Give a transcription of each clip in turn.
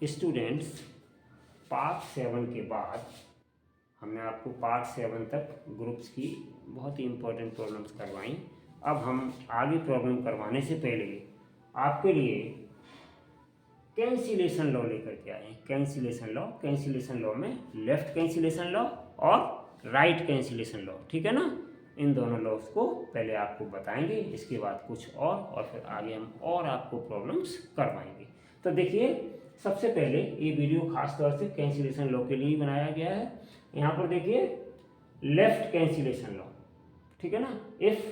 Students part 7 के बाद हमने आपको पार्ट 7 तक ग्रुप्स की बहुत ही इम्पोर्टेंट प्रॉब्लम्स करवाई। अब हम आगे प्रॉब्लम करवाने से पहले आपके लिए कैंसिलेशन लॉ लेकर के आए। कैंसिलेशन लॉ में लेफ्ट कैंसिलेशन लॉ और राइट कैंसिलेशन लॉ, ठीक है ना। इन दोनों लॉस को पहले आपको बताएंगे, इसके बाद कुछ और फिर आगे हम और आपको प्रॉब्लम्स करवाएंगे। तो देखिए, सबसे पहले ये वीडियो खास तौर से कैंसिलेशन लॉ के लिए बनाया गया है। यहाँ पर देखिए लेफ्ट कैंसिलेशन लॉ, ठीक है ना। इफ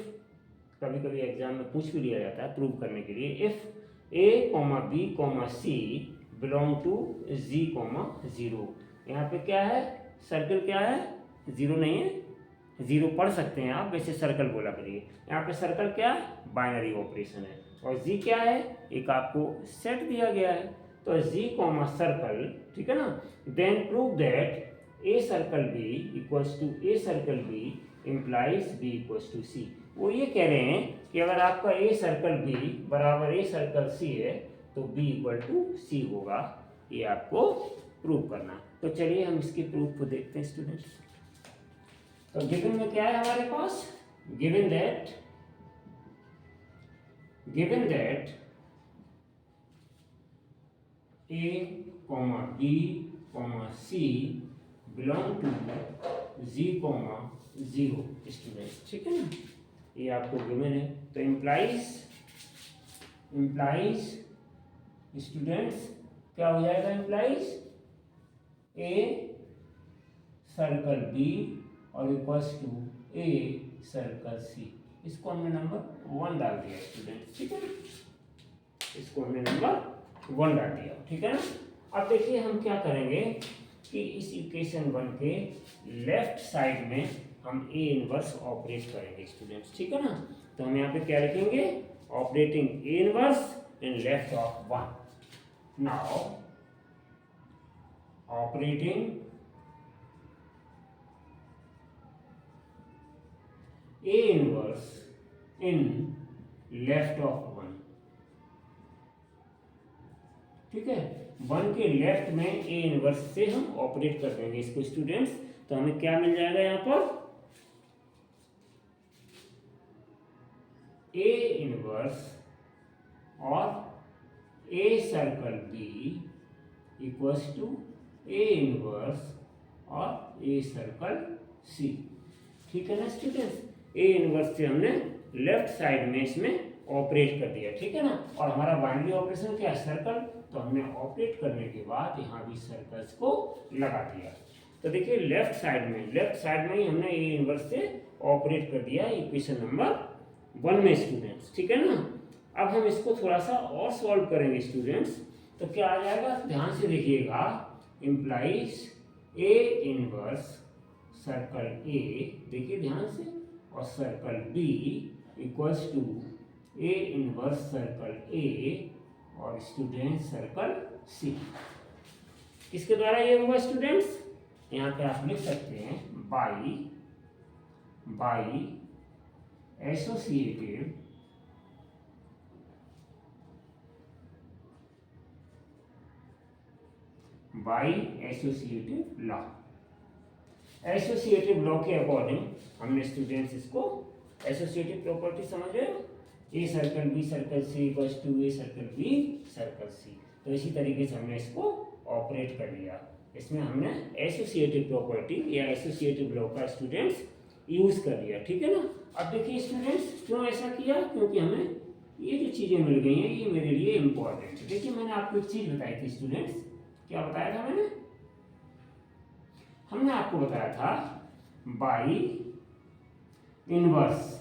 कभी कभी एग्जाम में पूछ भी लिया जाता है प्रूव करने के लिए, if a, b, c belong to g, 0। यहाँ पे क्या है, सर्कल क्या है, जीरो नहीं है, जीरो पढ़ सकते हैं आप, वैसे सर्कल बोला करिए। यहाँ पे सर्कल क्या है, बाइनरी ऑपरेशन है। और जी क्या है, एक आपको सेट दिया गया है, तो जी सर्कल, ठीक है ना। Then prove that A circle B equals to A circle B implies B equals to C. वो ये कह रहे हैं कि अगर आपका ए सर्कल बी बराबर ए सर्कल सी है तो बी इक्वल टू सी होगा, ये आपको प्रूव करना। तो चलिए हम इसके प्रूफ को देखते हैं स्टूडेंट्स। तो गिवन में क्या है हमारे पास, given that a, b, c belong to g, 0 students, ठीक है ना। ये आपको गिवन है, तो इम्प्लाइज स्टूडेंट्स क्या हो जाएगा, इम्प्लाइज a सर्कल b और equals to a circle c। इसको हमने नंबर 1 डाल दिया स्टूडेंट, ठीक है ना। इसको हमने नंबर 1 डाल दिया, ठीक है ना। अब देखिए हम क्या करेंगे कि इस इक्वेशन 1 के लेफ्ट साइड में हम ए इनवर्स ऑपरेट करेंगे स्टूडेंट्स, ठीक है ना। तो हम यहाँ पे क्या लिखेंगे, operating A inverse in left of 1। Now operating A inverse in left of 1, ठीक है। 1 के लेफ्ट में ए इनवर्स से हम ऑपरेट कर देंगे इसको स्टूडेंट्स। तो हमें क्या मिल जाएगा यहाँ पर, ए इनवर्स और A circle B equals to A inverse और ए सर्कल सी, ठीक है ना स्टूडेंट्स। ए इनवर्स से हमने लेफ्ट साइड में इसमें ऑपरेट कर दिया, ठीक है ना। और हमारा बाइनरी ऑपरेशन क्या है, सर्कल, तो हमने ऑपरेट करने के बाद यहाँ भी सर्कल्स को लगा दिया। तो देखिए लेफ्ट साइड में ही हमने ए इनवर्स से ऑपरेट कर दिया इक्वेशन नंबर 1 में स्टूडेंट्स, ठीक है ना। अब हम इसको थोड़ा सा और सॉल्व करेंगे स्टूडेंट्स। तो क्या आ जाएगा, ध्यान से देखिएगा, implies A inverse circle A, देखिए ध्यान से, और circle B equals to A inverse circle A और स्टूडेंट सर्कल सी। किसके द्वारा ये हुआ स्टूडेंट्स, यहाँ पे आप लिख सकते हैं by associative law. Associative law के अकॉर्डिंग हमने स्टूडेंट्स इसको एसोसिएटिव प्रॉपर्टी समझ रहे हो, A circle B circle C equals to A circle B circle C. तो इसी तरीके से हमने इसको ऑपरेट कर लिया। इसमें हमने एसोसिएटिव प्रॉपर्टी या एसोसिएटिव लॉ का स्टूडेंट्स यूज कर लिया, ठीक है ना। अब देखिए स्टूडेंट्स क्यों ऐसा किया, क्योंकि हमें ये जो चीजें मिल गई हैं ये मेरे लिए इंपॉर्टेंट है। देखिए मैंने आपको एक चीज बताई थी स्टूडेंट्स, क्या बताया था हमने आपको बताया था बाई इनवर्स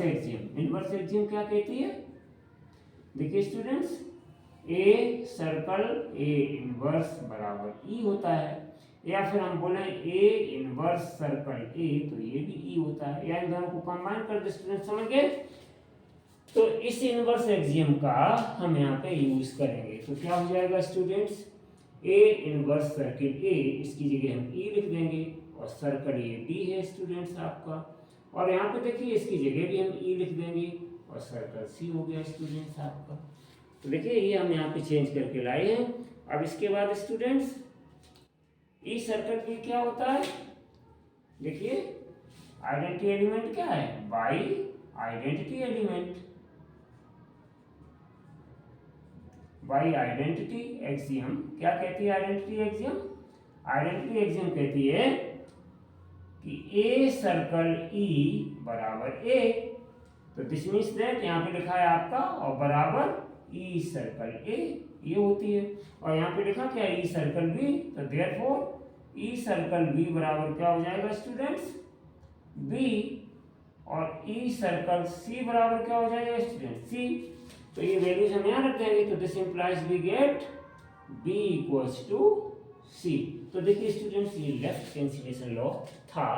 एक्सियम क्या कहती है, देखिए students, a circle A inverse बराबर ई होता है, या फिर हम बोले ए इनवर्स सर्कल ए तो ये भी ई होता है, या इन दोनों को कंबाइन कर दे स्टूडेंट, समझ गए। तो इस इनवर्स एक्सियम का हम यहाँ पे यूज करेंगे, तो क्या हो जाएगा स्टूडेंट्स, ए इनवर्स सर्कल ए, इसकी जगह हम ई लिख देंगे, और सर्कल ए बी है स्टूडेंट्स आपका, और यहाँ पे देखिए इसकी जगह भी हम ई लिख देंगे और सर्कल सी हो गया स्टूडेंट्स आपका। तो देखिए ये हम यहाँ पे चेंज करके लाए हैं। अब इसके बाद स्टूडेंट्स ई सर्कल भी क्या होता है, देखिए आइडेंटिटी एलिमेंट क्या है, by identity element, by identity axiom. क्या कहती है आइडेंटिटी एक्सियम? आइडेंटिटी एक्सियम कहती है कि ए सर्कल ई बराबर ए, तो दिस मीन्स दैट यहाँ पे लिखा है आपका और बराबर ई सर्कल ए, ये होती है। और यहाँ पे लिखा क्या है, ई सर्कल बी, तो देयरफॉर ई सर्कल बी बराबर क्या हो जाएगा स्टूडेंट्स, बी, और ई सर्कल सी बराबर क्या हो जाएगा स्टूडेंट, सी। तो ये वैल्यूज हम यहाँ रख देंगे, तो this implies we get B equals to C. तो देखिए स्टूडेंट्स ये लेफ्ट कैंसिलेशन लॉ था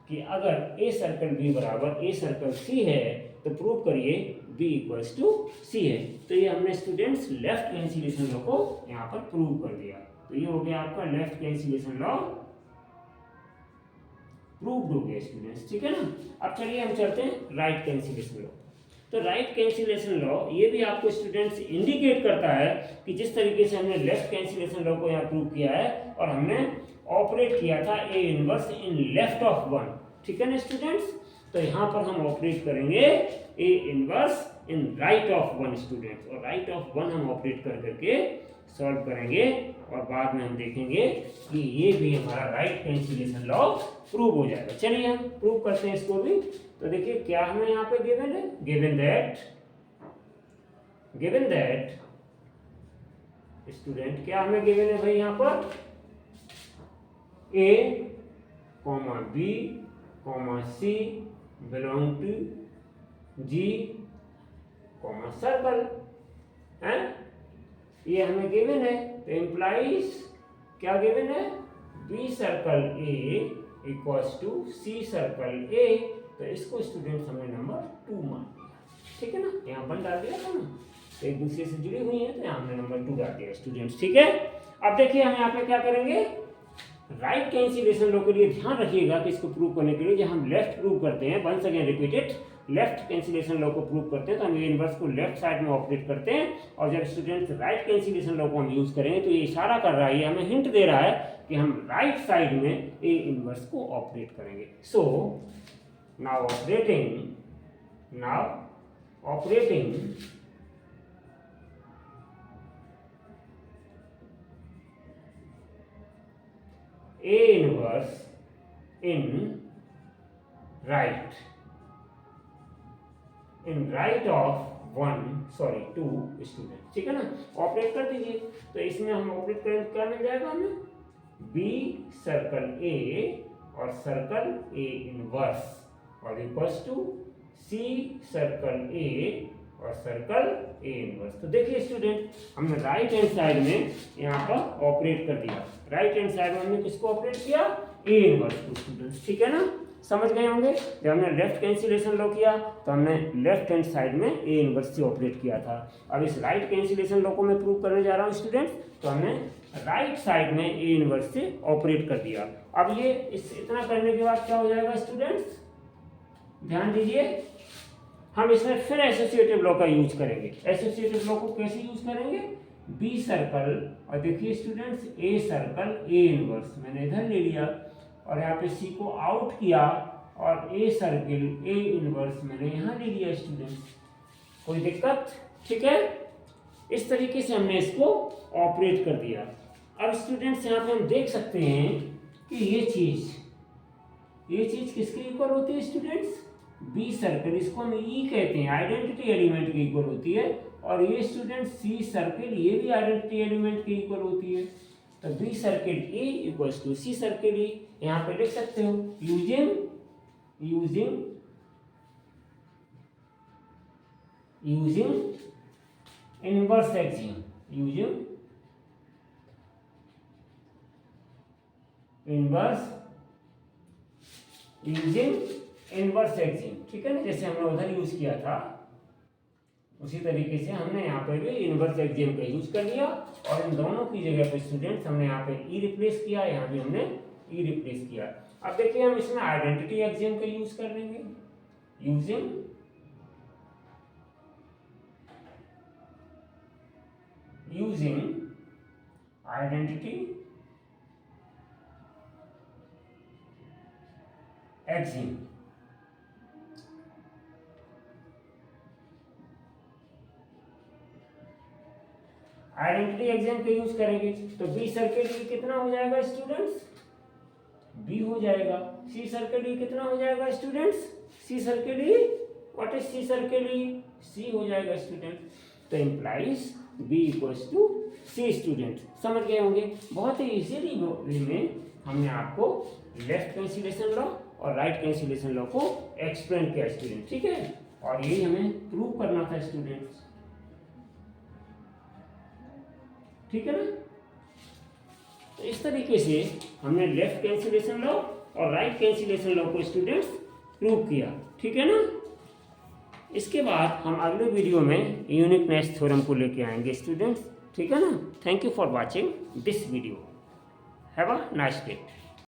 कि अगर ए सर्कल बी बराबर ए सर्कल सी है तो प्रूव करिए बी इक्वल्स टू सी है। तो ये हमने स्टूडेंट्स लेफ्ट कैंसिलेशन लॉ को यहाँ पर प्रूव कर दिया। तो ये हो गया आपका लेफ्ट कैंसिलेशन लॉ प्रूव्ड हो गया स्टूडेंट्स, ठीक है ना। अब चलिए हम चलते हैं राइट कैंसिलेशन लॉ। तो राइट कैंसिलेशन लॉ ये भी आपको स्टूडेंट्स इंडिकेट करता है कि जिस तरीके से हमने लेफ्ट कैंसिलेशन लॉ को यहाँ प्रूव किया है और हमने ऑपरेट किया था A inverse in left of one, ठीक है ना स्टूडेंट्स। तो यहाँ पर हम ऑपरेट करेंगे A inverse in right of one students, और राइट ऑफ वन हम ऑपरेट कर करके सॉल्व करेंगे और बाद में हम देखेंगे कि ये भी हमारा राइट कैंसिलेशन लॉ प्रूव हो जाएगा। चलिए हम प्रूव करते हैं इसको भी। तो देखिए क्या हमें यहाँ पे गिवन है, गिवन दैट स्टूडेंट क्या हमें गिवन है भाई यहाँ पर, A comma B comma C belong to G comma circle है, ये हमें गिवन है। तो इम्प्लाइज क्या गिवन है, B circle A equals to C circle A. तो इसको स्टूडेंट्स हमने नंबर 2 मान लिया, ठीक है ना, यहाँ 1 डाल दिया था ना, तो एक दूसरे से जुड़ी हुई है तो यहाँ हमने नंबर 2 डाल दिया स्टूडेंट्स, ठीक है। अब देखिए हम यहाँ पे क्या करेंगे, राइट कैंसिलेशन लॉ के लिए ध्यान रखिएगा कि इसको प्रूव करने के लिए जब हम लेफ्ट प्रूव करते हैं, once again repeated, left cancellation law को प्रूव करते हैं तो हम ए इनवर्स को लेफ्ट साइड में ऑपरेट करते हैं, और जब स्टूडेंट्स राइट कैंसिलेशन लॉ को हम यूज करेंगे तो ये इशारा कर रहा है, ये हमें हिंट दे रहा है कि हम राइट साइड में ए इनवर्स को ऑपरेट करेंगे। So now operating A inverse in right of 2 student, ठीक है ना, ऑपरेट कर दीजिए। तो इसमें हम ऑपरेट करें तो क्या मिल जाएगा हमें, बी सर्कल ए और सर्कल ए इनवर्स और equals to C circle A और सर्कल ए इनवर्स। तो देखिए स्टूडेंट हमने राइट हैंड साइड में यहाँ पर ऑपरेट कर दिया, राइट हैंड साइड में हमने किसको ऑपरेट किया, ए इनवर्स को स्टूडेंट्स, ठीक है ना, समझ गए होंगे। जब हमने लेफ्ट कैंसिलेशन लॉ किया तो हमने लेफ्ट हैंड साइड में ए इनवर्स से ऑपरेट किया था। अब इस राइट कैंसिलेशन लॉ को मैं प्रूव करने जा रहा हूँ स्टूडेंट्स, तो हमने राइट साइड में ए इनवर्स से ऑपरेट कर दिया। अब ये इतना करने के बाद क्या हो जाएगा स्टूडेंट्स, ध्यान दीजिए, हम इसमें फिर एसोसिएटिव लॉ का यूज करेंगे। एसोसिएटिव लॉ को कैसे यूज करेंगे, बी सर्कल और देखिए students a circle A inverse मैंने इधर ले लिया और यहाँ पे सी को आउट किया और ए सर्कल ए इनवर्स मैंने यहाँ ले लिया स्टूडेंट्स, कोई दिक्कत, ठीक है। इस तरीके से हमने इसको ऑपरेट कर दिया। अब स्टूडेंट्स यहाँ पे हम देख सकते हैं कि ये चीज किसके इक्वल होती है स्टूडेंट्स, बी सर्कल, इसको हम ई कहते हैं, आइडेंटिटी एलिमेंट के इक्वल होती है, और ये स्टूडेंट सी सर्कल ये भी आइडेंटिटी एलिमेंट के इक्वल होती है। तो B circle A equals to C circle E, यहाँ पे लिख सकते हो using inverse axiom, inverse axiom, ठीक है ना, जैसे हमने उधर यूज किया था उसी तरीके से हमने यहाँ पे भी इनवर्स एक्सियम का यूज कर लिया, और इन दोनों की जगह पे स्टूडेंट्स हमने यहाँ पे ई रिप्लेस किया, यहाँ भी हमने ई रिप्लेस किया। अब देखिए हम इसमें आइडेंटिटी एक्सियम का यूज कर लेंगे, using using identity Exim. Identity Exim के यूज करेंगे तो बी सर्किल ई कितना हो जाएगा स्टूडेंट्स, बी हो जाएगा। सी सर्किल ई कितना हो जाएगा students, C circle E, what is C circle E, C हो जाएगा स्टूडेंट। तो implies B equals to C student. समझ गए होंगे, बहुत ही इजीली वे में हमने आपको लेफ्ट कैंसिलेशन लॉ और राइट कैंसिलेशन लॉ को एक्सप्लेन किया स्टूडेंट, ठीक है। और यही हमें प्रूव करना था स्टूडेंट्स, ठीक है ना। तो इस तरीके से हमने लेफ्ट कैंसिलेशन लॉ और राइट कैंसिलेशन लॉ को स्टूडेंट्स प्रूव किया, ठीक है ना। इसके बाद हम अगले वीडियो में यूनिकनेस थ्योरम को लेके आएंगे स्टूडेंट्स, ठीक है ना। Thank you for watching this video, have a nice day.